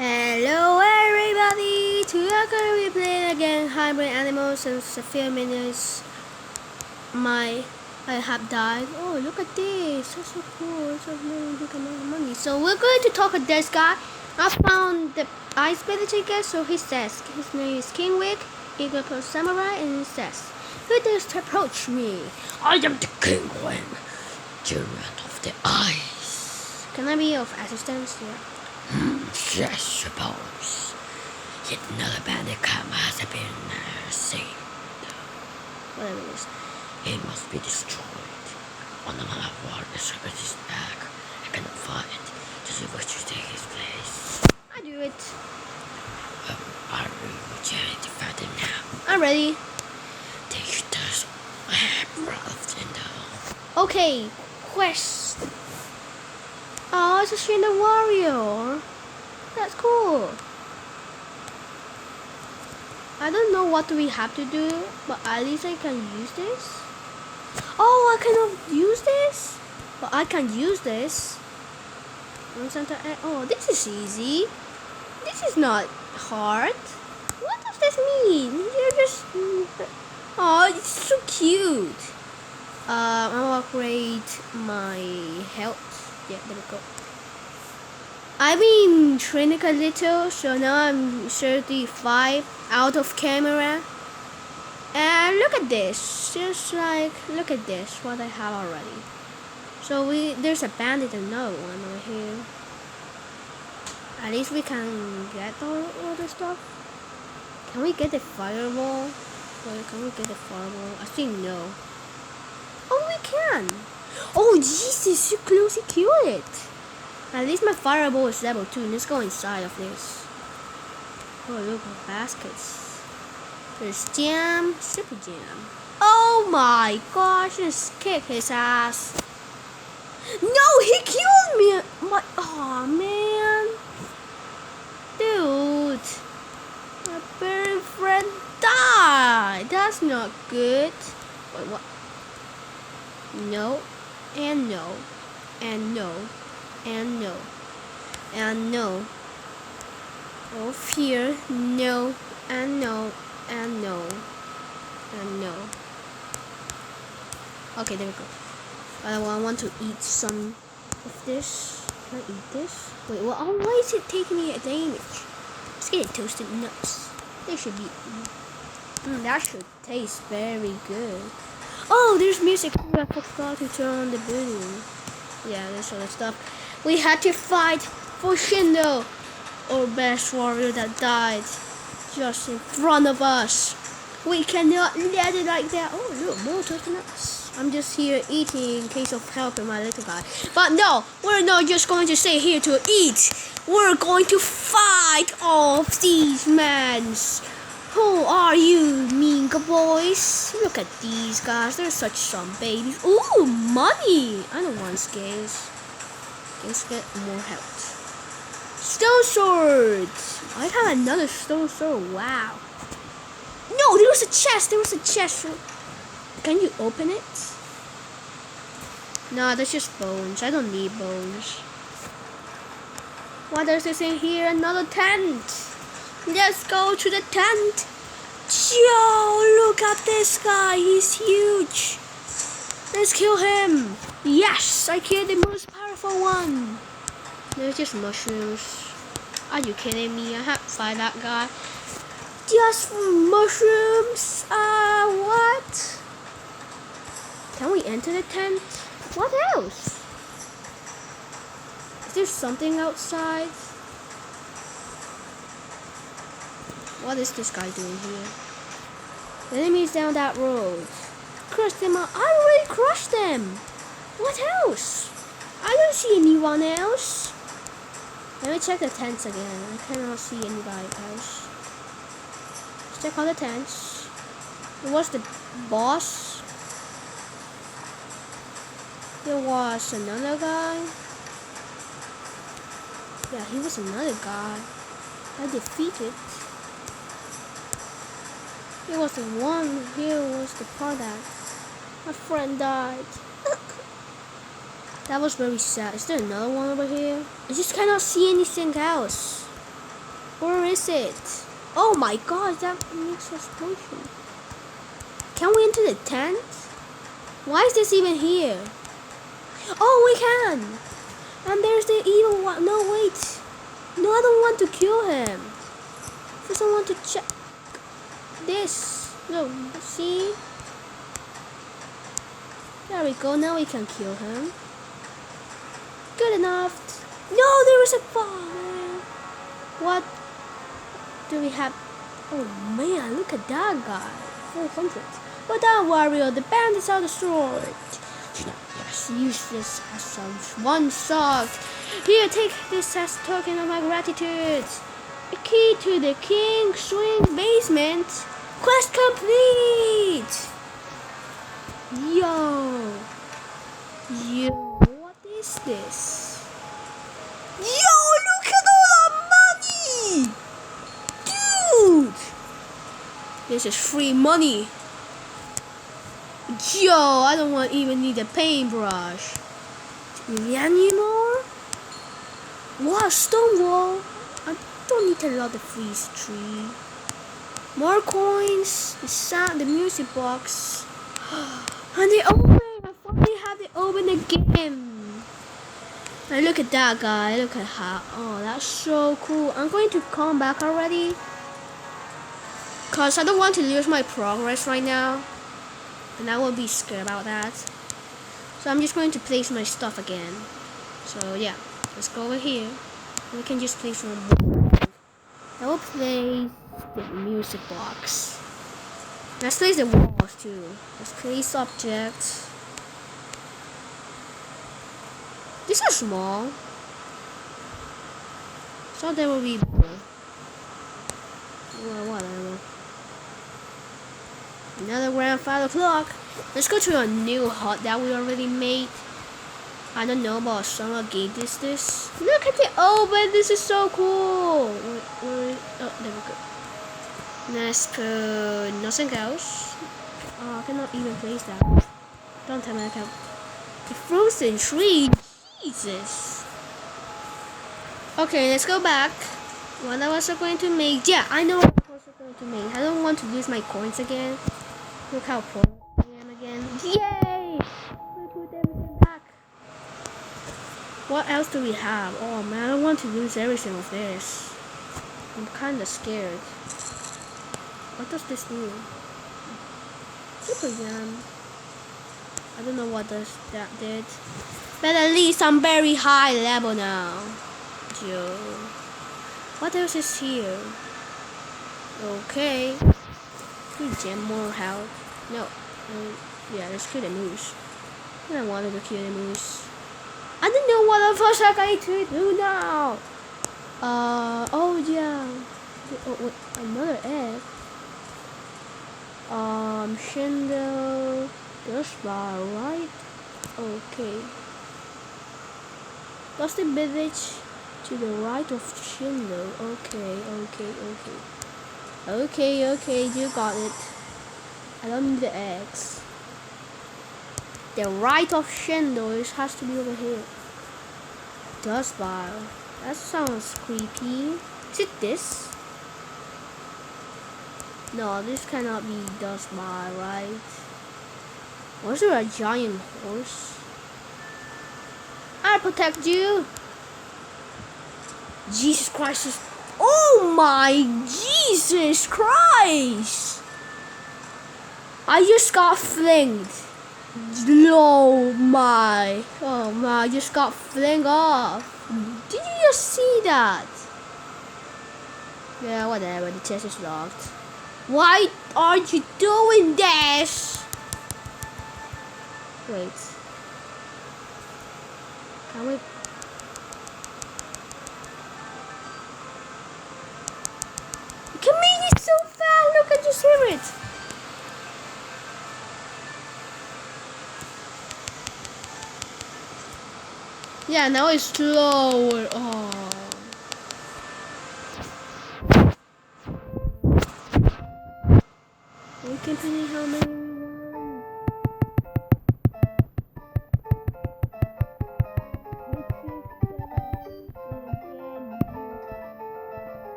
Hello everybody! Today I'm gonna be playing again Hybrid Animals since a few minutes I have died. Oh, look at this! That's so cool. It's a really big amount of money. So we're going to talk with this guy. I found the ice village again. So he says his name is Kingwick, Eagle Pro Samurai, and he says, "Who dares to approach me? I am the Kingwing, Giant of the Ice. Can I be of assistance?" Yeah. Yes, suppose. Yet another bandit camp has been seen. Whatever it is. It must be destroyed. On the map war, the secret is back. I cannot find it. Does it wish to take his place? I do it. Are you ready to fight him now? I'm ready. Take your dust. I have breath in the... Okay, quest. Oh, it's a Shindo warrior. That's cool. I don't know what we have to do, but at least I can use this. Oh, I cannot use this? But I can use this. Oh, this is easy. This is not hard. What does this mean? You're just... Oh, it's so cute. I'll upgrade my health. Yeah, there we go. I've been training a little, so now I'm 35 out of camera. And look at this. Just like, look at this, what I have already. So there's a bandit, another one over here. At least we can get all the stuff. Can we get the fireball? Wait, can we get the fireball? I think no. Oh, we can. Oh, Jesus, you close to kill it. At least my fireball is level 2. Let's go inside of this. Oh, look at baskets. There's jam, super jam. Oh my gosh, just kick his ass. No, he killed me. Oh man. Dude. My very friend died. That's not good. Wait, what? No, and no, and no, and no, and no. Oh, fear, no, and no, and no, and no. Okay, there we go. I want to eat some of this. Can I eat this? Wait, well, oh, why is it taking me a damage? Let's get toasted nuts. They should be. That should taste very good. Oh, there's music. I forgot to turn on the volume. Yeah, there's all that stuff. We had to fight for Shindo, our best warrior that died just in front of us. We cannot let it like that. Oh, look, more toasted nuts. I'm just here eating in case of helping my little guy. But no, we're not just going to stay here to eat. We're going to fight off these men. Who are you, Minka boys? Look at these guys. They're such some babies. Ooh, money! I don't want scales. Let's get more health. Stone sword! I have another stone sword. Wow. No, there was a chest. There was a chest. Can you open it? No, that's just bones. I don't need bones. What is this in here? Another tent. Let's go to the tent. Yo, look at this guy. He's huge. Let's kill him. Yes, I killed the most powerful one. There's just mushrooms. Are you kidding me? I have to fight that guy. Just for mushrooms? What? Can we enter the tent? What else? Is there something outside? What is this guy doing here? The enemies down that road. Crush them out. I already crushed them. What else? I don't see anyone else. Let me check the tents again. I cannot see anybody else. Let's check all the tents. What's the boss? There was another guy. Yeah, he was another guy. I defeated. Here was the one. Here was the part that my friend died. That was very sad. Is there another one over here? I just cannot see anything else. Where is it? Oh my god, that makes us potion. Can we enter the tent? Why is this even here? Oh, we can! And there's the evil one. No, wait. No, I don't want to kill him. First, I want to check this. No, see? There we go. Now we can kill him. Good enough. No, there is a fire. What do we have? Oh man, look at that guy. 400. But don't worry, the bandits are destroyed. Yes, use this as some one shot. Here, take this as token of my gratitude. A key to the King Swing basement. Quest complete. Yo, what is this? Yo, look at all that money, dude. This is free money. Yo, I don't want even need a paintbrush. Anymore? Wow, stone wall. I don't need a lot of freeze tree. More coins. The sound, the music box, and they open. I finally have it open again. And look at that guy. Look at how. Oh, that's so cool. I'm going to come back already, cause I don't want to lose my progress right now. And I will be scared about that. So I'm just going to place my stuff again. So yeah, let's go over here. We can just place one more. I will place the music box. Let's place the walls too. Let's place objects. These are small. So there will be more. Well, whatever. Another grandfather clock. Let's go to a new hut that we already made. I don't know about summer gate is this. Look at it open. This is so cool. Oh, there we go. Let's put nothing else. Oh, I cannot even place that. Don't tell me I can't. The frozen tree. Jesus. Okay, let's go back. What I was going to make. Yeah, I know what I was going to make. I don't want to lose my coins again. Look how poor I am again. Yay! We put everything back. What else do we have? Oh man, I don't want to lose everything of this. I'm kinda scared. What does this do? Super Jam. I don't know what does that did. But at least I'm very high level now. Yo. What else is here? Okay. Could gem more health. No. Yeah, let's kill the moose. I don't want to kill the moose. I don't know what the fuck I'm going to do now. Oh yeah. Oh, wait, another egg. Shindo. Dust bar, right? Okay. That's the village to the right of Shindo. Okay, you got it. I don't need the eggs. The right of Shindo has to be over here. Dust bar. That sounds creepy. Is it this? No, this cannot be dust bar, right? Was there a giant horse? I'll protect you. Jesus Christ. Oh my Jesus Christ. I just got flinged. Oh my. I just got flinged off. Did you just see that? Yeah, whatever. The chest is locked. Why aren't you doing this? Wait. Can we? It's so fast. Look, I just hear it. Yeah, now it's slower. Oh. We can finish how many?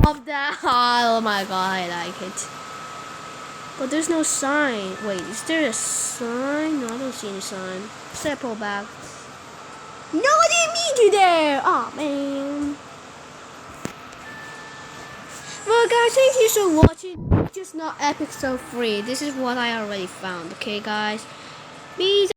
I of that. Oh my god, I like it. But there's no sign. Wait, is there a sign? No, I don't see any sign. Sepal back. No, I didn't meet you there. Oh man. Well, guys, thank you for watching. Just not episode 3. This is what I already found. Okay, guys. Peace.